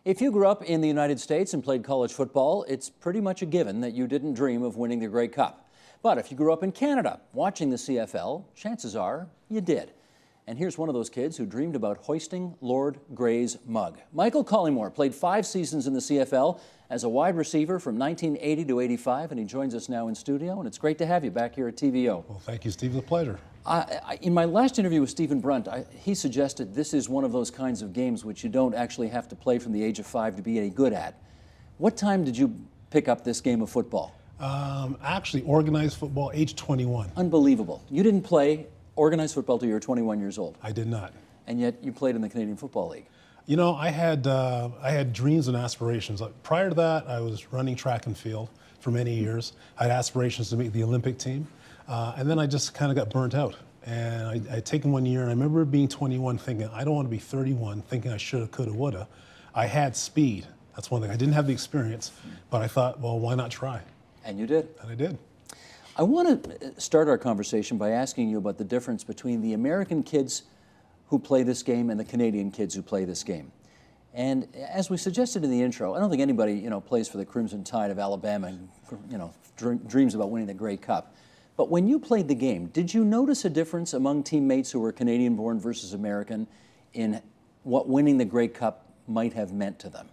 If you grew up in the United States and played college football, it's pretty much a given that you didn't dream of winning the Grey Cup. But if you grew up in Canada watching the CFL, chances are you did. And here's one of those kids who dreamed about hoisting Lord Grey's mug. Michael Collymore played 5 seasons in the CFL as a wide receiver from 1980 to 85, and he joins us now in studio, and it's great to have you back here at TVO. Well, thank you, Steve. It's a pleasure. In my last interview with Stephen Brunt, he suggested this is one of those kinds of games which you don't actually have to play from the age of 5 to be any good at. What time did you pick up this game of football? Actually, organized football, age 21. Unbelievable. You didn't play organized football till you were 21 years old. I did not. And yet you played in the Canadian Football League. You know, I had dreams and aspirations. Prior to that, I was running track and field for many years. I had aspirations to make the Olympic team. And then I just kind of got burnt out. And I'd taken 1 year, and I remember being 21 thinking, I don't want to be 31, thinking I shoulda, coulda, woulda. I had speed. That's one thing. I didn't have the experience, but I thought, well, why not try? And you did. And I did. I want to start our conversation by asking you about the difference between the American kids who play this game and the Canadian kids who play this game. And as we suggested in the intro, I don't think anybody, plays for the Crimson Tide of Alabama and, dreams about winning the Grey Cup. But when you played the game, did you notice a difference among teammates who were Canadian-born versus American in what winning the Grey Cup might have meant to them?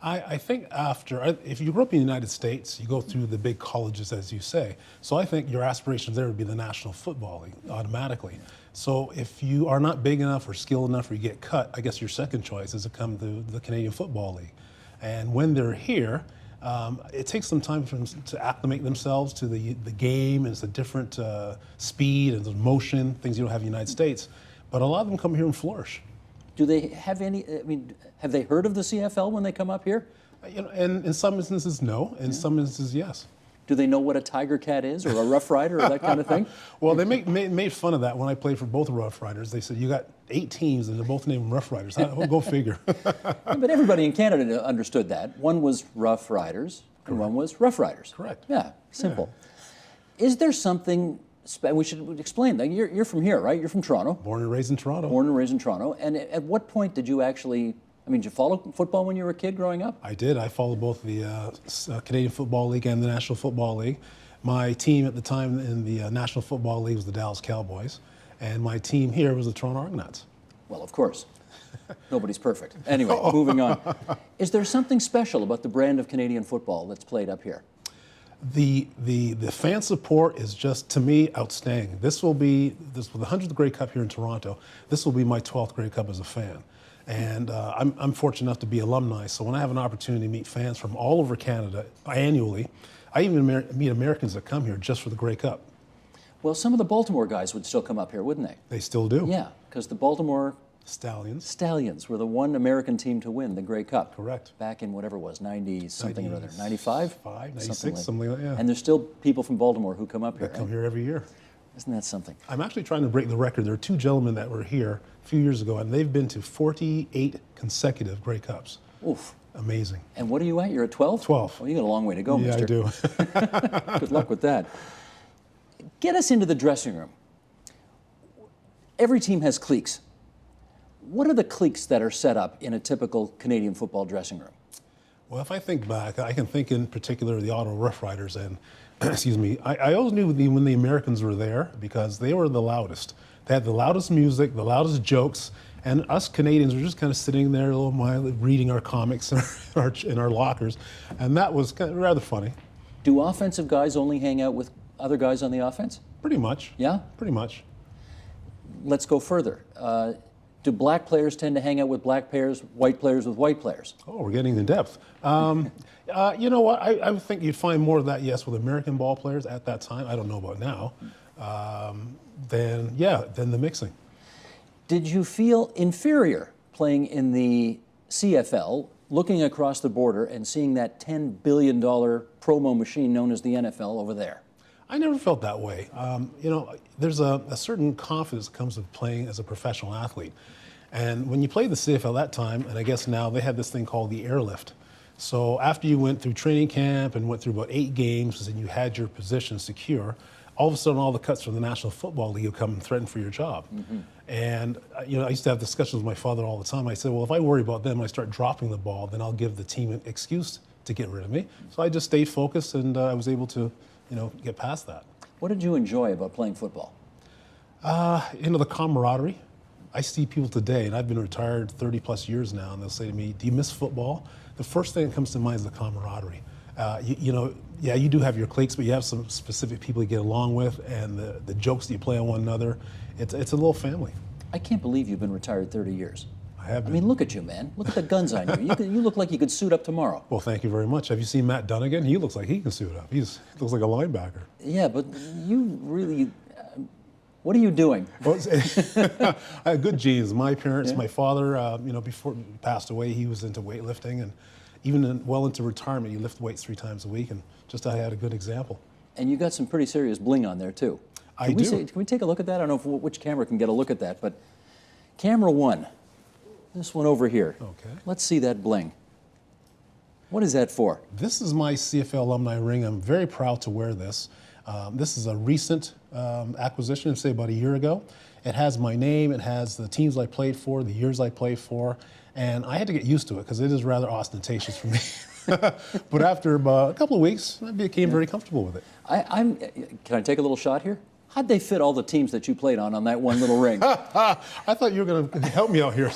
I think if you grew up in the United States, you go through the big colleges, as you say. So I think your aspirations there would be the National Football League automatically. So if you are not big enough or skilled enough or you get cut, I guess your second choice is to come to the Canadian Football League. And when they're here, it takes some time for them to acclimate themselves to the game. It's a different speed and the motion, things you don't have in the United States. But a lot of them come here and flourish. Do they have have they heard of the CFL when they come up here? And in some instances, no. In some instances, yes. Do they know what a Tiger Cat is or a Rough Rider or that kind of thing? Well, they made fun of that when I played for both Rough Riders. They said, you got 8 teams and they're both named Rough Riders. Go figure. But everybody in Canada understood that. One was Rough Riders and one was Rough Riders. Correct. Yeah, simple. Yeah. Is there something, we should explain that. You're from here, right? You're from Toronto. Born and raised in Toronto. Born and raised in Toronto. And at what point did you actually, did you follow football when you were a kid growing up? I did. I followed both the Canadian Football League and the National Football League. My team at the time in the National Football League was the Dallas Cowboys, and my team here was the Toronto Argonauts. Well, of course. Nobody's perfect. Anyway, moving on. Is there something special about the brand of Canadian football that's played up here? The fan support is just, to me, outstanding. This will be the 100th Grey Cup here in Toronto. This will be my 12th Grey Cup as a fan. And I'm fortunate enough to be alumni, so when I have an opportunity to meet fans from all over Canada annually, I even meet Americans that come here just for the Grey Cup. Well, some of the Baltimore guys would still come up here, wouldn't they? They still do. Yeah, because the Baltimore Stallions were the one American team to win the Grey Cup. Correct. Back in whatever it was, 90-something or other, 95? 96, something like that. And there's still people from Baltimore who come up here. They come here every year. Isn't that something? I'm actually trying to break the record. There are 2 gentlemen that were here a few years ago, and they've been to 48 consecutive Grey Cups. Oof. Amazing. And what are you at? You're at 12? 12. Well, you got a long way to go, yeah, mister. I do. Good luck with that. Get us into the dressing room. Every team has cliques. What are the cliques that are set up in a typical Canadian football dressing room? Well, if I think back, I can think in particular of the Ottawa Rough Riders, and excuse me, I always knew when the Americans were there because they were the loudest. They had the loudest music, the loudest jokes, and us Canadians were just kind of sitting there, a little mildly, reading our comics in our lockers, and that was kind of rather funny. Do offensive guys only hang out with other guys on the offense? Pretty much. Yeah? Pretty much. Let's go further. Do black players tend to hang out with black players, white players with white players? Oh, we're getting in depth. You know what? I would think you'd find more of that, yes, with American ball players at that time. I don't know about now. Than the mixing. Did you feel inferior playing in the CFL, looking across the border and seeing that $10 billion promo machine known as the NFL over there? I never felt that way. There's a certain confidence that comes with playing as a professional athlete. And when you played the CFL that time, and I guess now they had this thing called the airlift. So after you went through training camp and went through about 8 games and you had your position secure, all of a sudden all the cuts from the National Football League will come and threaten for your job. And I used to have discussions with my father all the time. I said, well, if I worry about them, I start dropping the ball, then I'll give the team an excuse to get rid of me. So I just stayed focused, and I was able to, get past that. What did you enjoy about playing football? The camaraderie. I see people today, and I've been retired 30 plus years now, and they'll say to me, do you miss football? The first thing that comes to mind is the camaraderie. Yeah, you do have your cliques, but you have some specific people you get along with, and the jokes that you play on one another. It's a little family. I can't believe you've been retired 30 years. I have been. I mean, look at you, man. Look at the guns on you. You look like you could suit up tomorrow. Well, thank you very much. Have you seen Matt Dunnigan? He looks like he can suit up. He looks like a linebacker. Yeah, but you really... what are you doing? Well, I had good genes. My parents, Yeah. my father, before he passed away, he was into weightlifting, and even well into retirement, he lifted weights 3 times a week, and just I had a good example. And you got some pretty serious bling on there, too. I do. Can we take a look at that? I don't know which camera can get a look at that, but camera 1, this one over here. Okay. Let's see that bling. What is that for? This is my CFL alumni ring. I'm very proud to wear this. This is a recent acquisition, say about a year ago. It has my name, it has the teams I played for, the years I played for, and I had to get used to it because it is rather ostentatious for me. But after about a couple of weeks, I became very comfortable with it. Can I take a little shot here? How'd they fit all the teams that you played on that one little ring? I thought you were going to help me out here.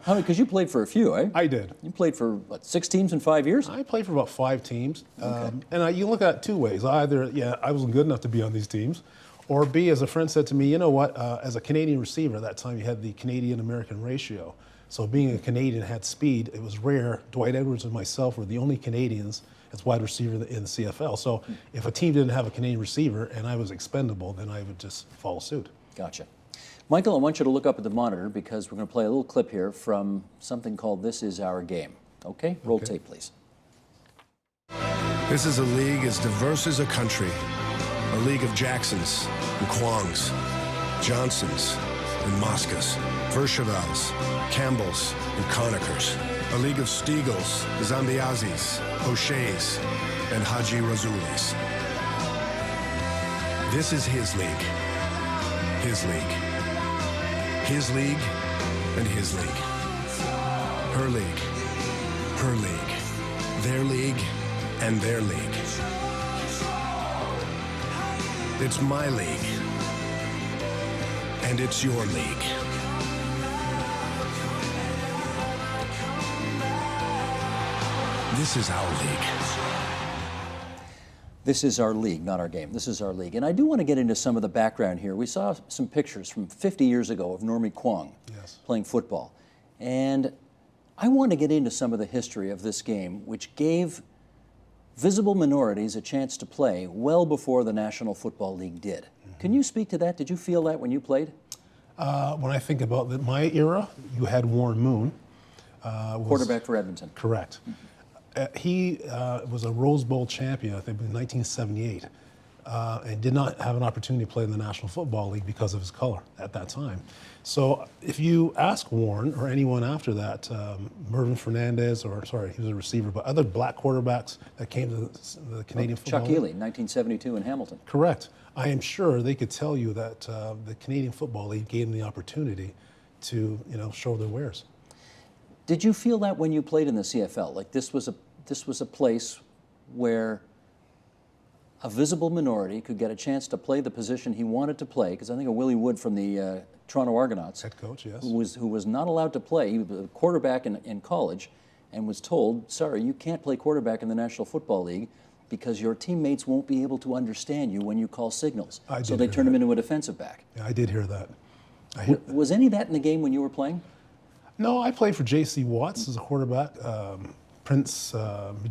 Because you played for a few, eh? I did. You played for, what, 6 teams in 5 years? I played for about 5 teams. Okay. And you look at it 2 ways. Either, yeah, I wasn't good enough to be on these teams, or B, as a friend said to me, you know what, as a Canadian receiver at that time, you had the Canadian-American ratio. So being a Canadian had speed. It was rare. Dwight Edwards and myself were the only Canadians as wide receiver in the CFL. So if a team didn't have a Canadian receiver and I was expendable, then I would just follow suit. Gotcha. Michael, I want you to look up at the monitor because we're going to play a little clip here from something called This Is Our Game. Okay? Roll tape, please. This is a league as diverse as a country. A league of Jacksons and Kwongs, Johnsons and Moscas, Verschavels, Campbells and Conakers. A league of Stiegels, Zambiazis, O'Shea's, and Haji Razulis. This is his league. His league. His league and his league. Her league. Her league. Their league and their league. It's my league. And it's your league. This is our league. This is our league, not our game. This is our league. And I do want to get into some of the background here. We saw some pictures from 50 years ago of Normie Kwong playing football. And I want to get into some of the history of this game, which gave visible minorities a chance to play well before the National Football League did. Can you speak to that? Did you feel that when you played? When I think about my era, you had Warren Moon. Quarterback for Edmonton. Correct. He was a Rose Bowl champion, I think, in 1978, and did not have an opportunity to play in the National Football League because of his color at that time. So if you ask Warren or anyone after that, Mervyn Fernandez, he was a receiver, but other black quarterbacks that came to the Canadian Football Chuck League. Healy, 1972 in Hamilton. Correct. I am sure they could tell you that the Canadian Football League gave them the opportunity to, show their wares. Did you feel that when you played in the CFL? Like this was a place where a visible minority could get a chance to play the position he wanted to play? Because I think of Willie Wood from the Toronto Argonauts, Head coach, yes. who was not allowed to play. He was a quarterback in college, and was told, "Sorry, you can't play quarterback in the National Football League because your teammates won't be able to understand you when you call signals." So they turned him into a defensive back. Yeah, I did hear that. Was any of that in the game when you were playing? No, I played for J.C. Watts as a quarterback, Prince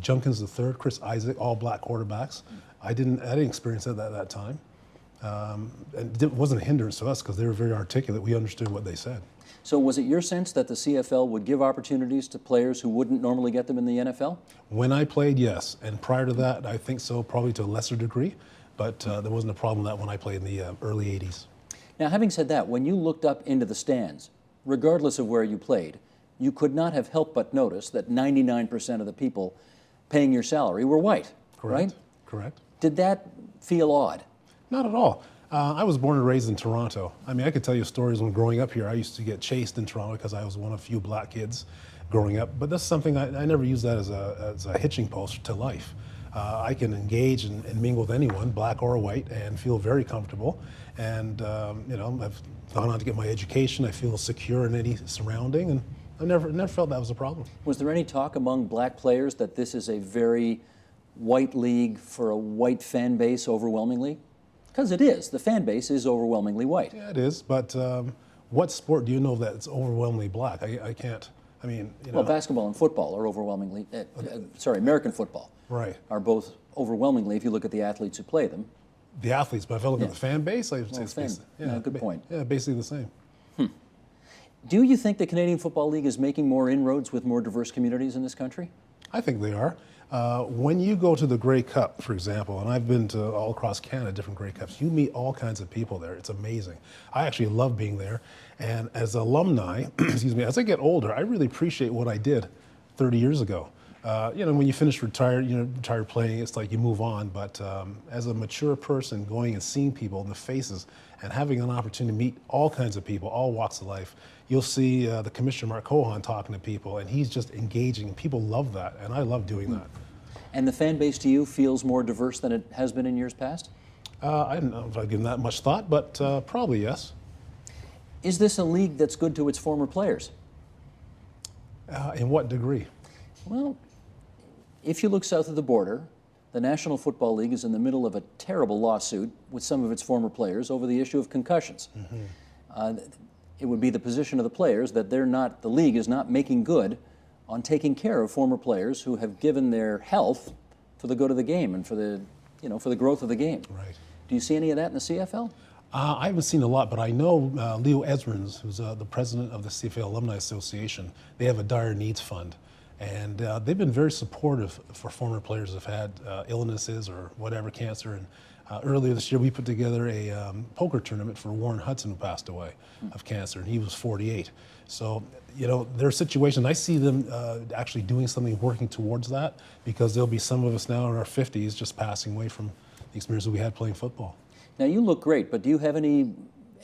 Junkins III, Chris Isaac, all black quarterbacks. I didn't experience that at that time. And it wasn't a hindrance to us because they were very articulate. We understood what they said. So was it your sense that the CFL would give opportunities to players who wouldn't normally get them in the NFL? When I played, yes. And prior to that, I think so, probably to a lesser degree. But there wasn't a problem with that when I played in the early 80s. Now, having said that, when you looked up into the stands, regardless of where you played, you could not have helped but notice that 99% of the people paying your salary were white, Correct. right? Correct. Did that feel odd? Not at all. I was born and raised in Toronto. I mean, I could tell you stories when growing up here. I used to get chased in Toronto because I was one of few black kids growing up. But that's something I never used that as a hitching post to life. I can engage and mingle with anyone, black or white, and feel very comfortable. And I've gone on to get my education. I feel secure in any surrounding, and I never felt that was a problem. Was there any talk among black players that this is a very white league for a white fan base overwhelmingly? Because it is. The fan base is overwhelmingly white. Yeah, it is. But what sport do you know that's overwhelmingly black? I can't. I mean, Well, basketball and football are overwhelmingly, American football right. are both overwhelmingly, if you look at the athletes who play them. The athletes, but if I look Yeah. at the fan base, I would say Well, it's good point. Yeah, basically the same. Do you think the Canadian Football League is making more inroads with more diverse communities in this country? I think they are. When you go to the Grey Cup, for example, and I've been to all across Canada, different Grey Cups, you meet all kinds of people there. It's amazing. I actually love being there. And as alumni, excuse me, as I get older, I really appreciate what I did 30 years ago. When you finish retired playing, it's like you move on. But as a mature person, going and seeing people in the faces and having an opportunity to meet all kinds of people, all walks of life, you'll see the Commissioner, Mark Cohan, talking to people, and he's just engaging. And people love that, and I love doing that. And the fan base to you feels more diverse than it has been in years past? I don't know if I've given that much thought, but probably yes. Is this a league that's good to its former players? In what degree? Well, if you look south of the border, the National Football League is in the middle of a terrible lawsuit with some of its former players over the issue of concussions. It would be the position of the players that the league is not making good on taking care of former players who have given their health for the good of the game and for the growth of the game. Right. Do you see any of that in the CFL? I haven't seen a lot, but I know Leo Esrins, who's the president of the CFL Alumni Association, they have a dire needs fund. And they've been very supportive for former players who have had illnesses or whatever, cancer. And earlier this year, we put together a poker tournament for Warren Hudson, who passed away of cancer, and he was 48. So, their situation, I see them actually doing something, working towards that, because there'll be some of us now in our 50s just passing away from the experiences we had playing football. Now, you look great, but do you have any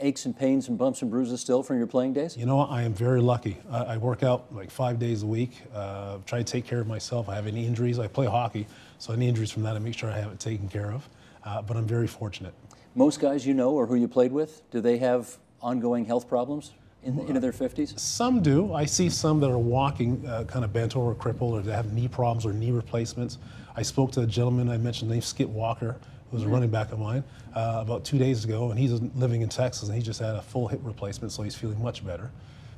aches and pains and bumps and bruises still from your playing days? You know what? I am very lucky. I work out like 5 days a week, try to take care of myself. I have any injuries. I play hockey, so any injuries from that, I make sure I have it taken care of. But I'm very fortunate. Most guys you know or who you played with, do they have ongoing health problems into their 50s? Some do. I see some that are walking kind of bent over, crippled, or they have knee problems or knee replacements. I spoke to a gentleman I mentioned named Skip Walker, who was a running back of mine, about 2 days ago, and he's living in Texas, and he just had a full hip replacement, so he's feeling much better.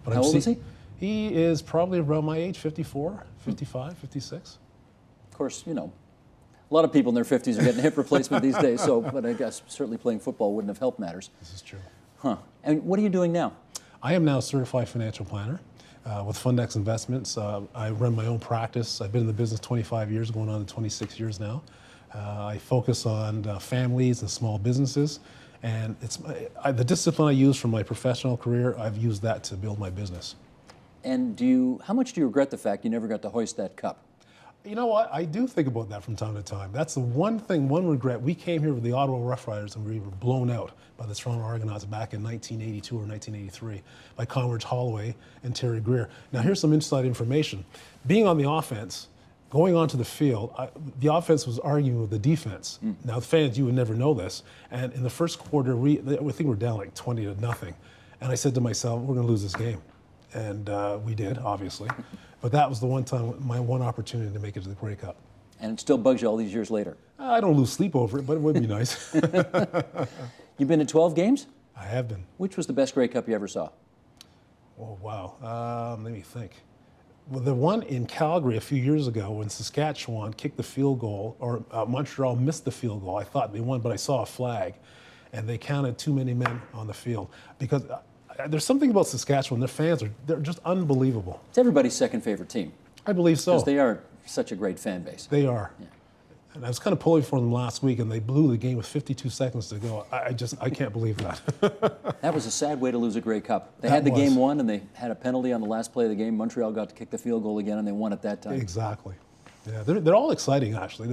But How old is he? He is probably around my age, 54, 55, 56. Of course, a lot of people in their 50s are getting a hip replacement these days, but I guess certainly playing football wouldn't have helped matters. This is true. Huh. And what are you doing now? I am now a certified financial planner with Fundex Investments. I run my own practice. I've been in the business 25 years, going on to 26 years now. I focus on families and small businesses, and it's the discipline I use from my professional career, I've used that to build my business. And how much do you regret the fact you never got to hoist that cup? You know what? I do think about that from time to time. That's the one regret. We came here with the Ottawa Rough Riders and we were blown out by the Toronto Argonauts back in 1982 or 1983 by Conrad Holloway and Terry Greer. Now here's some inside information. Being on the offense, going onto the field, the offense was arguing with the defense. Now, fans, you would never know this. And in the first quarter, I think we're down like 20-0. And I said to myself, we're going to lose this game. And we did, obviously. But that was the one time, my one opportunity to make it to the Grey Cup. And it still bugs you all these years later? I don't lose sleep over it, but it would be nice. You've been to 12 games? I have been. Which was the best Grey Cup you ever saw? Oh, wow. Let me think. Well, the one in Calgary a few years ago when Saskatchewan kicked the field goal, or Montreal missed the field goal. I thought they won, but I saw a flag, and they counted too many men on the field. Because there's something about Saskatchewan, their fans they're just unbelievable. It's everybody's second favorite team. I believe so. Because they are such a great fan base. They are. Yeah. And I was kind of pulling for them last week, and they blew the game with 52 seconds to go. I can't believe that. That was a sad way to lose a Grey Cup. They had the game won, and they had a penalty on the last play of the game. Montreal got to kick the field goal again, and they won at that time. Exactly. Yeah, they're all exciting, actually.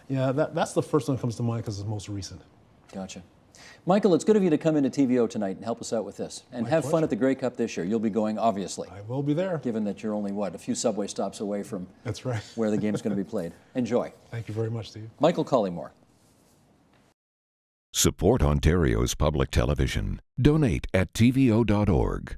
That's the first one that comes to mind because it's most recent. Gotcha. Michael, it's good of you to come into TVO tonight and help us out with this. And have fun at the Grey Cup this year. You'll be going, obviously. I will be there. Given that you're only, what, a few subway stops away from That's right. where the game's going to be played. Enjoy. Thank you very much, Steve. Michael Collymore. Support Ontario's public television. Donate at tvo.org.